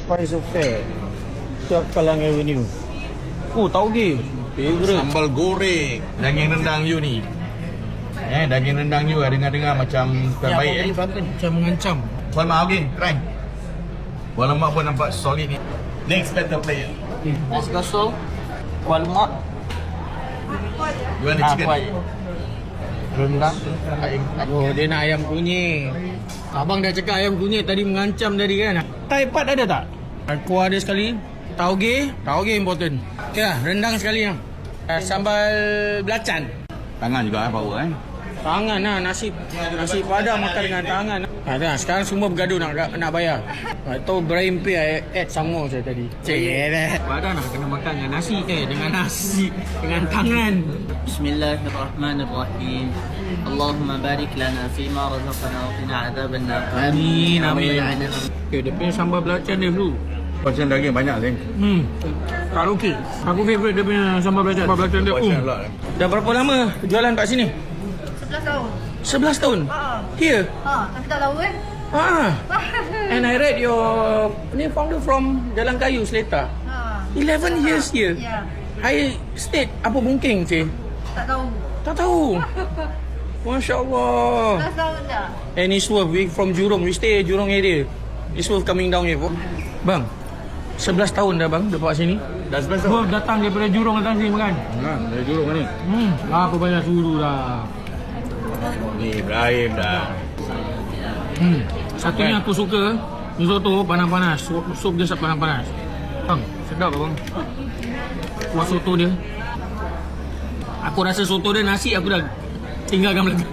Spice Affair. Tiap Kallang Avenue. Oh, tauge. Favorite. Sambal goreng. Daging rendang you ni. Daging rendang you dengar-dengar macam terbaik. Macam mengancam. Tuan Mak, okay, try. Tuan Mak pun nampak solid ni. Next better player. Nasi kosong, kuah lemak, You want the chicken? Rendang. Oh, dia nak ayam kunyit. Abang dah cakap ayam kunyit tadi mengancam tadi kan. Thai pat ada tak? Kuah ada sekali. Tauge. Tauge important. Ya, rendang sekali lah. Sambal belacan. Tangan juga power Tangan lah, nasi padang makan dengan tangan. Sekarang semua bergaduh nak bayar. Atau Ibrahim P add sama saya tadi. Padang nak kena makan dengan nasi dengan nasi dengan tangan. Bismillahirrahmanirrahim. Allahumma barik lana fima razaqana wa qina adzabannar. Amin amin. Okay, dia punya sambal belacan dia dulu. Pasal daging banyak ni. Tak okey. Aku favourite dia punya sambal belacan. Sambal belacan dia. Dah berapa lama jualan kat sini? 11 tahun. 11 tahun? Here? Tapi tak tahu And I read your founder from Jalan Kayu, Seletar. 11 years here. Ya. I stayed apa Bungking, cik? Tak tahu. Tak tahu. Masya Allah. 11 tahun dah. And it's worth, we from Jurong, we stay Jurong area. It's worth coming down here. Bang, 11 tahun dah bang, dekat sini. Dah 11 tahun? Worth datang daripada Jurong datang sini makan. Dari Jurong ni. Apa banyak sudu dah. Ni Ibrahim dah. Satunya aku suka mi soto panas-panas. Sup dia panas-panas. Bang, sedap bang. Kuah soto dia. Aku rasa soto dia nasi aku dah tinggalkan belakang.